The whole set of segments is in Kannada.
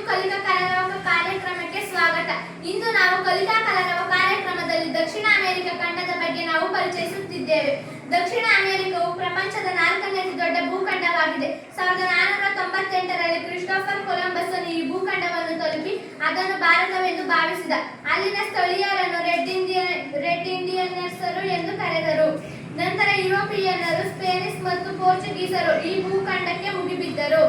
ಕಲಿಕಾ ಕಲರವ ಕಾರ್ಯಕ್ರಮಕ್ಕೆ ಸ್ವಾಗತ. ಇಂದು ನಾವು ಕಲಿಕಾ ಕಲರವ ಕಾರ್ಯಕ್ರಮದಲ್ಲಿ ದಕ್ಷಿಣ ಅಮೆರಿಕ ಖಂಡದ ಬಗ್ಗೆ ನಾವು ಪರಿಚಯಿಸುತ್ತಿದ್ದೇವೆ. ದಕ್ಷಿಣ ಅಮೆರಿಕವು ಪ್ರಪಂಚದ 4ನೇ ಅತಿದೊಡ್ಡ ಭೂಖಂಡವಾಗಿದೆ. 1498ರಲ್ಲಿ ಕ್ರಿಸ್ಟೋಫರ್ ಕೊಲಂಬಸ್ ಈ ಭೂಖಂಡವನ್ನು ತಲುಪಿ ಅದನ್ನು ಭಾರತವೆಂದು ಭಾವಿಸಿದ. ಅಲ್ಲಿನ ಸ್ಥಳೀಯರನ್ನು ರೆಡ್ ಇಂಡಿಯನ್ನರ್ಸರು ಎಂದು ಕರೆದರು. ನಂತರ ಯುರೋಪಿಯನ್ನರು, ಸ್ಪೇನಿಷ್ ಮತ್ತು ಪೋರ್ಚುಗೀಸರು ಈ ಭೂಖಂಡಕ್ಕೆ ಮುಗಿಬಿದ್ದರು.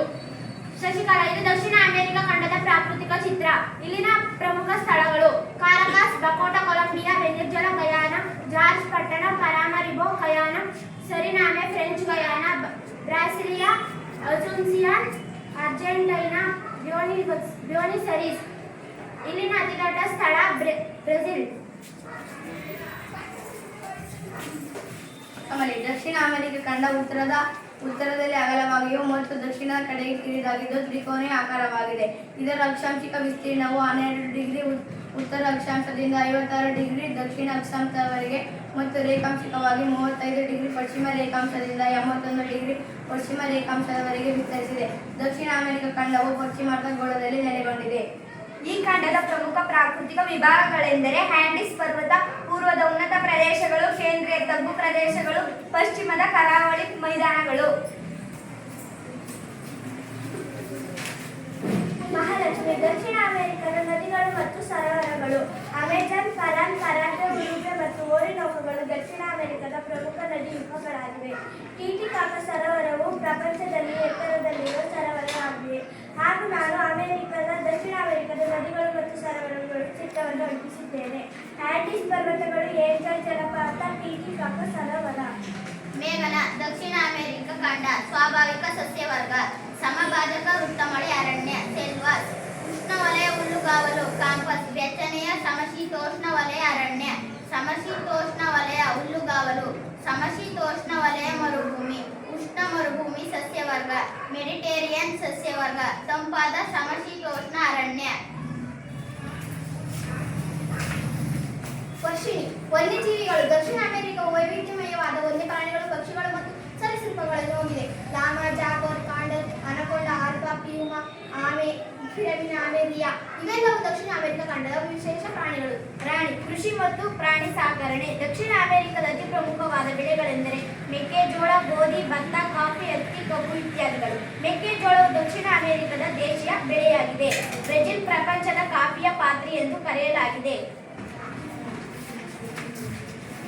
ಶಶಿಕಲಾ, ಇದು ದಕ್ಷಿಣ ಅಮೆರಿಕ ಖಂಡದ ಪ್ರಾಕೃತಿಕ ಚಿತ್ರ. ಇಲ್ಲಿನ ಪ್ರಮುಖ ಸ್ಥಳಗಳು: Caracas, Dakota, Colombia, Venezuela, Guyana, George ಪಟ್ಟಣ, Paramaribo, Guyana, Suriname, French Guiana, Brasilia, Asuncion, Argentina, Buenos Aires. ಇಲ್ಲಿನ ಅತಿದೊಡ್ಡ ಸ್ಥಳ ಬ್ರೆಜಿಲ್. ದಕ್ಷಿಣ ಅಮೆರಿಕ ಖಂಡ ಉತ್ತರದಲ್ಲಿ ಅಗಲವಾಗಿಯೂ ಮತ್ತು ದಕ್ಷಿಣ ಕಡೆಗೆ ಕಿರಿದಾಗಿದ್ದು ತ್ರಿಕೋನೀಯ ಆಕಾರವಾಗಿದೆ. ಇದರ ಅಕ್ಷಾಂಶಿಕ ವಿಸ್ತೀರ್ಣವು 12 ಡಿಗ್ರಿ ಉತ್ತರ ಅಕ್ಷಾಂಶದಿಂದ 56 ಡಿಗ್ರಿ ದಕ್ಷಿಣ ಅಕ್ಷಾಂಶದವರೆಗೆ ಮತ್ತು ರೇಖಾಂಶಿಕವಾಗಿ 35 ಡಿಗ್ರಿ ಪಶ್ಚಿಮ ರೇಖಾಂಶದಿಂದ 81 ಡಿಗ್ರಿ ಪಶ್ಚಿಮ ರೇಖಾಂಶದವರೆಗೆ ವಿಸ್ತರಿಸಿದೆ. ದಕ್ಷಿಣ ಅಮೆರಿಕ ಖಂಡವು ಪಶ್ಚಿಮಾರ್ಧಗೋಳದಲ್ಲಿ ನೆಲೆಗೊಂಡಿದೆ. ಈ ಖಂಡದ ಪ್ರಮುಖ ಪ್ರಾಕೃತಿಕ ವಿಭಾಗಗಳೆಂದರೆ ಆಂಡೀಸ್ ಪರ್ವತ, ಪೂರ್ವದ ಉನ್ನತ ಪ್ರದೇಶಗಳು, ಕೇಂದ್ರೀಯ ತಗ್ಗು ಪ್ರದೇಶಗಳು, ಪಶ್ಚಿಮದ ಕರಾವಳಿ ಮೈದಾನಗಳು. ಮಹಾಲಕ್ಷ್ಮಿ, ದಕ್ಷಿಣ ಅಮೆರಿಕದ ನದಿಗಳು ಮತ್ತು ಸರೋವರಗಳು: ಅಮೆಜಾನ್, ಫರಾನ್, ಕರಾಟೆ, ಉರುಗ್ವೆ ಮತ್ತು ಓರಿನೋಕಗಳು ದಕ್ಷಿಣ ಅಮೆರಿಕದ ಪ್ರಮುಖ ನದಿ ಉಪಗಳಾಗಿವೆ. ಟಿಟಿಕಾಕ ಸರೋವರವು ಪ್ರಪಂಚದಲ್ಲಿ ಎತ್ತರದಲ್ಲಿರುವ ಸರೋವರವಾಗಿದೆ. ಹಾಗೂ ನಾನು ದಕ್ಷಿಣ ಅಮೆರಿಕದ ನದಿಗಳು ಮತ್ತು ಸರೋವರಗಳು ಚಿತ್ರವನ್ನು ಅಂಟಿಸಿದ್ದೇನೆ. ಆಂಡೀಸ್ ಪರ್ವತಗಳು, ಏಂಜಲ್ ಜಲಪಾತ, ಟಿಟಿಕಾಕ ಸರೋವರ. ಮೇಘನ, ದಕ್ಷಿಣ ಅಮೆರಿಕ ಖಂಡ ಸ್ವಾಭಾವಿಕ ಸಸ್ಯವರ್ಗ: ಸಮಭಾಜಕ ವೃತ್ತಮಳೆ ಅರಣ್ಯ, ಸೆಲ್ವಾಸ್. ಉಷ್ಣವಲಯ ಹುಲ್ಲುಗಾವಲು, ಕಾಂಪಸ್. ಬೆಚ್ಚನೆಯ ಸಮಶೀತೋಷ್ಣ ವಲಯ ಅರಣ್ಯ, ಸಮಶೀತೋಷ್ಣ ವಲಯ ಹುಲ್ಲುಗಾವಲು, ಸಮಶೀತೋಷ್ಣ ವಲಯ ಮರುಭೂಮಿ. ಉಷ್ಣ ಮರುಭೂಮಿ ಸಸ್ಯವರ್ಗ, ಮೆಡಿಟೇರಿಯನ್ ಸಸ್ಯವರ್ಗ, ತಂಪಾದ ಸಮಶೀತೋಷ್ಣ ಅರಣ್ಯ. ಪಕ್ಷಿಣಿ, ವನ್ಯಜೀವಿಗಳು: ದಕ್ಷಿಣ ಅಮೆರಿಕವು ವೈವಿಧ್ಯಮಯವಾದ ವನ್ಯಪ್ರಾಣಿಗಳು, ಪಕ್ಷಿಗಳು ಮತ್ತು ಸರೀಸೃಪಗಳನ್ನು ಹೊಂದಿದೆ. ಲಾಮಾ, ಜಾಗ್ವಾರ್, ಕಾಂಡರ್, ಅನಕೊಂಡ, ಆರ್ಕಾ, ಪಿಯುಮಾ, ಆಮೆ, ಫಿರಮಿನ, ಅಮೇಲಿಯಾ ಇವೆಲ್ಲವೂ ದಕ್ಷಿಣ ಅಮೆರಿಕ ಖಂಡದ ವಿಶೇಷ ಪ್ರಾಣಿಗಳು. ಪ್ರಾಣಿ, ಕೃಷಿ ಮತ್ತು ಪ್ರಾಣಿ ಸಾಕಣೆ: ದಕ್ಷಿಣ ಅಮೆರಿಕದ ಅತಿ ಪ್ರಮುಖವಾದ ಬೆಳೆಗಳೆಂದರೆ ಮೆಕ್ಕೆಜೋಳ, ಗೋಧಿ, ಭತ್ತ, ಕಾಫಿ, ಹತ್ತಿ, ಕಬ್ಬು ಇತ್ಯಾದಿಗಳು. ಮೆಕ್ಕೆಜೋಳವು ದಕ್ಷಿಣ ಅಮೆರಿಕದ ದೇಶೀಯ ಬೆಳೆಯಾಗಿದೆ. ಬ್ರೆಜಿಲ್ ಪ್ರಪಂಚದ ಕಾಫಿಯ ಪಾತ್ರೆ ಎಂದು ಕರೆಯಲಾಗಿದೆ.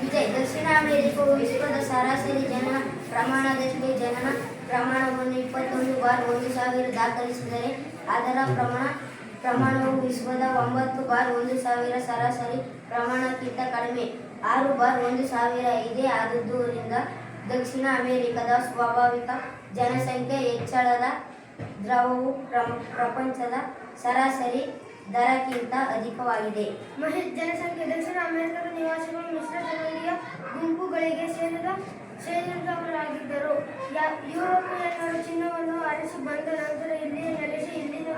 ವಿಜಯ್, ದಕ್ಷಿಣ ಅಮೆರಿಕವು ವಿಶ್ವದ ಸರಾಸರಿ ಜನನ ಪ್ರಮಾಣದಷ್ಟೇ ಜನನ ಪ್ರಮಾಣವನ್ನು 21/1000 ದಾಖಲಿಸಿದರೆ ಅದರ ಪ್ರಮಾಣವು ವಿಶ್ವದ 9/1000 ಸರಾಸರಿ ಪ್ರಮಾಣಕ್ಕಿಂತ ಕಡಿಮೆ 6/1000 ಇದೆ. ಆದುದರಿಂದ ದಕ್ಷಿಣ ಅಮೆರಿಕದ ಸ್ವಾಭಾವಿಕ ಜನಸಂಖ್ಯೆ ಹೆಚ್ಚಳದ ದರವು ಪ್ರಪಂಚದ ಸರಾಸರಿ ದರಕ್ಕಿಂತ ಅಧಿಕವಾಗಿದೆ. ಮಹಿಳಾ ಜನಸಂಖ್ಯೆ: ದಕ್ಷಿಣ ಅಮೆರಿಕದ ನಿವಾಸಿಗಳು ಮಿಶ್ರ ಜನಾಂಗೀಯ ಗುಂಪುಗಳಿಗೆ ಸೇರಿದವರಾಗಿದ್ದರು. ಯುರೋಪಿಯನ್ನರು ಚಿನ್ನವನ್ನು ಅರಸಿ ಬಂದ ನಂತರ ಇಲ್ಲಿ ನೆಲೆಸಿ ಇಲ್ಲಿನ